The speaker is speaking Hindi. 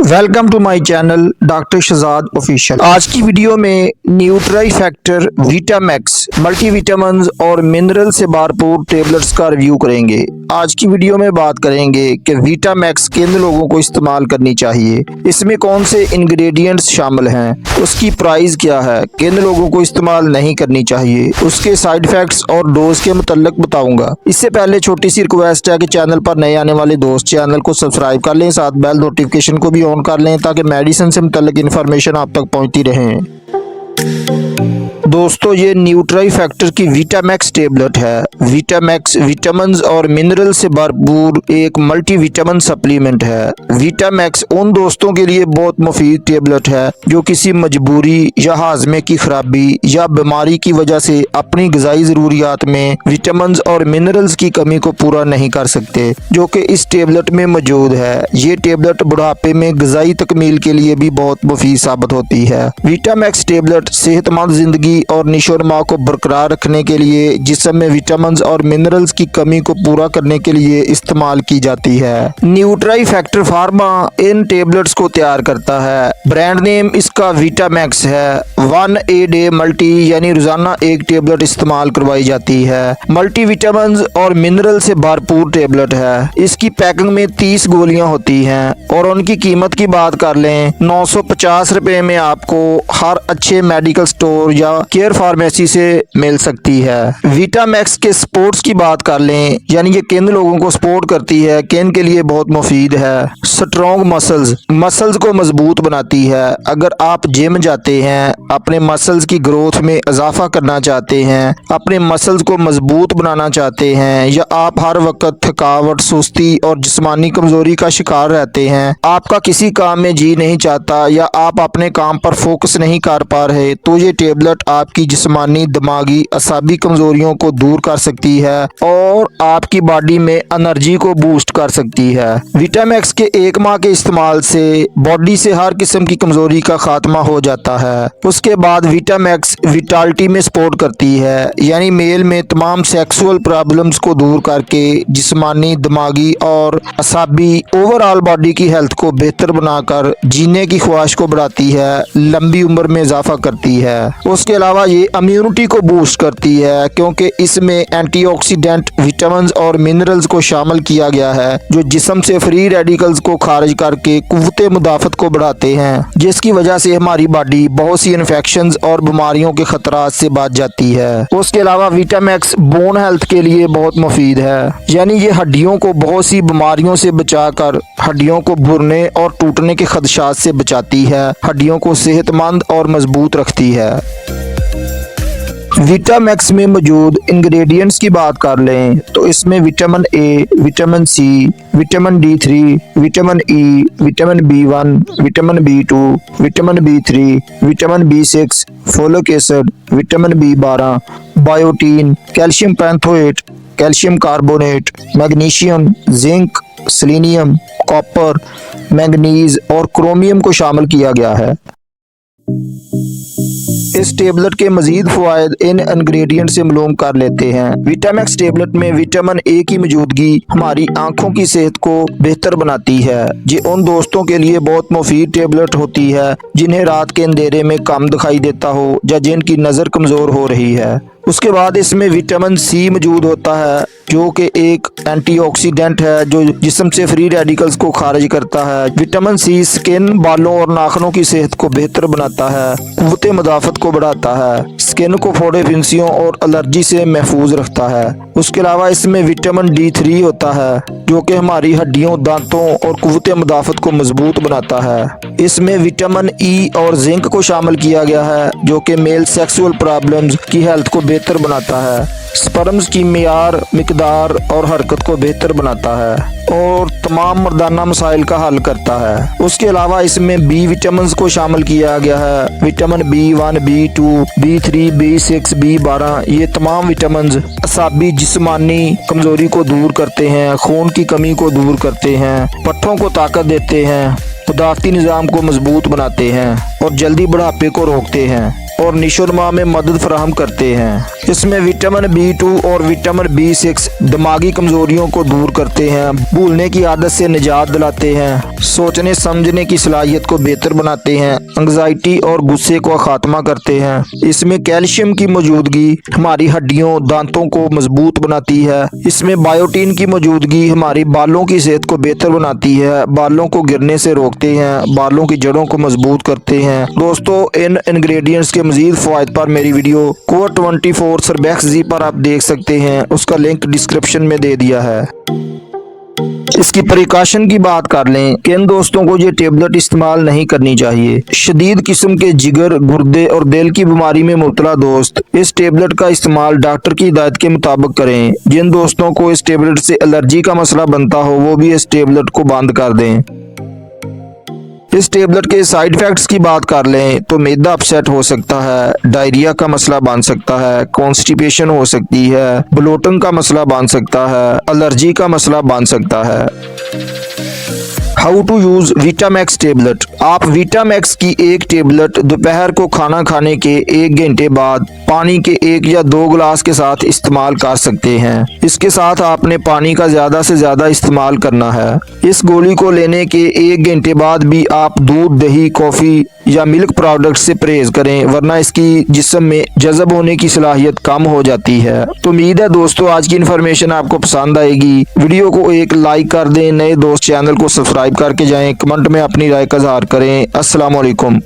Welcome to my channel doctor Shahzad official. आज की वीडियो में न्यूट्राई फैक्टर विटामैक्स मल्टीविटामिन और मिनरल से भरपूर टेबलेट्स का रिव्यू करेंगे। आज की वीडियो में बात करेंगे कि विटामैक्स किन लोगों को इस्तेमाल करनी चाहिए, इसमें कौन से इंग्रेडिएंट्स शामिल हैं, उसकी प्राइस क्या है, किन लोगों को इस्तेमाल नहीं करनी चाहिए, उसके साइड इफेक्ट्स और डोज के मुतल्लिक बताऊंगा। इससे पहले छोटी सी रिक्वेस्ट है कि चैनल पर नए आने वाले दोस्त चैनल को सब्सक्राइब कर लें, साथ बेल नोटिफिकेशन को भी ऑन कर लें ताकि मेडिसिन से मुतल्लिक इन्फॉर्मेशन आप तक पहुंचती रहे। दोस्तों, ये न्यूट्राई फैक्टर की विटामैक्स टेबलेट है। विटामैक्स विटामिन और मिनरल से भरपूर एक मल्टीविटामिन सप्लीमेंट है। विटामैक्स उन दोस्तों के लिए बहुत मुफीद टेबलेट है जो किसी मजबूरी या हाजमे की खराबी या बीमारी की वजह से अपनी ग़िज़ाई ज़रूरियात में विटामिन और मिनरल्स की कमी को पूरा नहीं कर सकते, जो कि इस टेबलेट में मौजूद है। ये टेबलेट बुढ़ापे में ग़िज़ाई तकमील के लिए भी बहुत मुफीद साबित होती है। विटामैक्स टेबलेट सेहतमंद जिंदगी और निशोनमा को बरकरार रखने के लिए जिस्म में विटामिन और मिनरल्स की कमी को पूरा करने के लिए इस्तेमाल की जाती है। न्यूट्राई फैक्टर फार्मा इन टेबलेट्स को तैयार करता है। ब्रांड नेम इसका विटामैक्स है। 1 ए डे मल्टी यानी रोजाना एक टेबलेट इस्तेमाल करवाई जाती है। मल्टीविटामिन और मिनरल से भरपूर टेबलेट है। इसकी पैकिंग में 30 गोलियां होती हैं और उनकी कीमत की बात कर लें 950 रुपए में आपको हर अच्छे मेडिकल स्टोर या केयर फार्मेसी से मिल सकती है। विटामैक्स के स्पोर्ट्स की बात कर लें, यानी ये किन लोगों को सपोर्ट करती है, किन के लिए बहुत मुफीद है। स्ट्रॉन्ग मसल्स को मजबूत बनाती है। अगर आप जिम जाते हैं, अपने मसल्स की ग्रोथ में इजाफा करना चाहते हैं, अपने मसल्स को मजबूत बनाना चाहते हैं, या आप हर वक्त थकावट, सुस्ती और जिस्मानी कमजोरी का शिकार रहते हैं, आपका किसी काम में जी नहीं चाहता या आप अपने काम पर फोकस नहीं कर पा रहे, तो ये टेबलेट आपकी जिस्मानी, दिमागी, असाबी कमजोरियों को दूर कर सकती है और आपकी बॉडी में एनर्जी को बूस्ट कर सकती है। विटामैक्स के 1 माह के इस्तेमाल से बॉडी से हर किस्म की कमजोरी का खात्मा हो जाता है। उसके बाद विटामैक्स विटालिटी में सपोर्ट करती है, यानी मेल में तमाम सेक्सुअल प्रॉब्लम्स को दूर करके जिस्मानी, दिमागी और असाबी ओवरऑल बॉडी की हेल्थ को बेहतर बनाकर जीने की ख्वाहिश को बढ़ाती है, लंबी उम्र में इजाफा करती है। उसके अलावा ये इम्यूनिटी को बूस्ट करती है क्योंकि इसमें एंटीऑक्सीडेंट, विटामिन और मिनरल्स को शामिल किया गया है जो जिस्म से फ्री रेडिकल्स को खारिज करके कुव्वत मुदाफत को बढ़ाते हैं, जिसकी वजह से हमारी बॉडी बहुत सी इन्फेक्शंस और बीमारियों के खतरात से बच जाती है। उसके अलावा विटामैक्स बोन हेल्थ के लिए बहुत मुफीद है, यानी ये हड्डियों को बहुत सी बीमारियों से बचाकर हड्डियों को भुरने और टूटने के खदशात से बचाती है, हड्डियों को सेहतमंद और मजबूत रखती है। विटामैक्स में मौजूद इंग्रेडिएंट्स की बात कर लें तो इसमें vitamin A, vitamin C, vitamin D3, vitamin E, vitamin B1, vitamin B2, vitamin B3, vitamin B6, folic acid, vitamin B12, biotin, calcium pantothenate, calcium carbonate, magnesium, zinc, selenium, copper, manganese और क्रोमियम को शामिल किया गया है। इस टेबलेट के मजीद फवायद इन इंग्रेडिएंट से मालूम कर लेते हैं। विटामैक्स टेबलेट में विटामिन ए की मौजूदगी हमारी आंखों की सेहत को बेहतर बनाती है। ये उन दोस्तों के लिए बहुत मुफीद टेबलेट होती है जिन्हें रात के अंधेरे में कम दिखाई देता हो या जिनकी नज़र कमज़ोर हो रही है। उसके बाद इसमें विटामिन सी मौजूद होता है जो कि एक एंटीऑक्सीडेंट है जो जिस्म से फ्री रेडिकल्स को खारिज करता है। विटामिन सी स्किन, बालों और नाखूनों की सेहत को बेहतर बनाता है, कुव्वत मुदाफत को बढ़ाता है, स्किन को फोड़े, फिंसियों और एलर्जी से महफूज रखता है। उसके अलावा इसमें विटामिन D3 होता है जो कि हमारी हड्डियों, दांतों और कुव्वत मुदाफत को मजबूत बनाता है। इसमें विटामिन ई और जिंक को शामिल किया गया है जो कि मेल सेक्सुअल प्रॉब्लम्स की हेल्थ को बेहतर बनाता है, स्पर्म्स की मियार, मिकदार और हरकत को बेहतर बनाता है और तमाम मर्दाना मसाइल का हल करता है। उसके अलावा इसमें बी विटामिन को शामिल किया गया है। Vitamin B1, B2, B3, B6, B12 ये तमाम विटामिन असाबी, जिस्मानी कमजोरी को दूर करते हैं, खून की कमी को दूर करते हैं, पट्ठों को ताकत देते हैं, तदाफती निज़ाम को मजबूत बनाते हैं और जल्दी बुढ़ापे को रोकते हैं। और निशोनमा में मदद फराहम करते हैं। इसमें विटामिन B2 और विटामिन B6 दिमागी कमजोरियों को दूर करते हैं, भूलने की आदत से निजात दिलाते हैं, सोचने समझने की सलाहियत को बेहतर बनाते हैं, एंग्जाइटी और गुस्से को खात्मा करते हैं। इसमें कैल्शियम की मौजूदगी हमारी हड्डियों दांतों को मजबूत बनाती है। इसमें बायोटीन की मौजूदगी हमारी बालों की सेहत को बेहतर बनाती है, बालों को गिरने से रोकते हैं, बालों की जड़ों को मजबूत करते हैं। दोस्तों, इन इंग्रेडिएंट्स के मजीद फ़वाइद पर मेरी वीडियो कोर 24 सर्बैक्स जी पर आप देख सकते हैं, उसका लिंक डिस्क्रिप्शन में दे दिया है। इसकी प्रिकॉशन की बात कर लें कि इन दोस्तों को ये टेबलेट इस्तेमाल नहीं करनी चाहिए। शदीद किस्म के जिगर, गुर्दे और दिल की बीमारी में मुब्तला दोस्त इस टेबलेट का इस्तेमाल डॉक्टर की हिदायत के मुताबिक करें। जिन दोस्तों को इस टेबलेट से एलर्जी का मसला बनता हो वो भी इस टेबलेट को बंद कर दें। इस टेबलेट के साइड इफेक्ट्स की बात कर लें तो मैदा अपसेट हो सकता है, डायरिया का मसला बन सकता है, कॉन्स्टिपेशन हो सकती है, ब्लोटिंग का मसला बन सकता है, एलर्जी का मसला बन सकता है। How to use Vitamax tablet. आप विटामैक्स की एक टेबलेट दोपहर को खाना खाने के 1 घंटे बाद पानी के 1 या 2 गिलास के साथ इस्तेमाल कर सकते हैं। इसके साथ आपने पानी का ज्यादा से ज्यादा इस्तेमाल करना है। इस गोली को लेने के 1 घंटे बाद भी आप दूध, दही, कॉफी या मिल्क प्रोडक्ट से परहेज करें, वरना इसकी जिस्म में जज़ब होने की सलाहियत कम हो जाती है। तो उम्मीद है दोस्तों आज की इन्फॉर्मेशन आपको पसंद आएगी। वीडियो को एक लाइक कर दें, नए दोस्त चैनल को सब्सक्राइब करके जाएं, कमेंट में अपनी राय का इज़हार करें। अस्सलाम वालेकुम।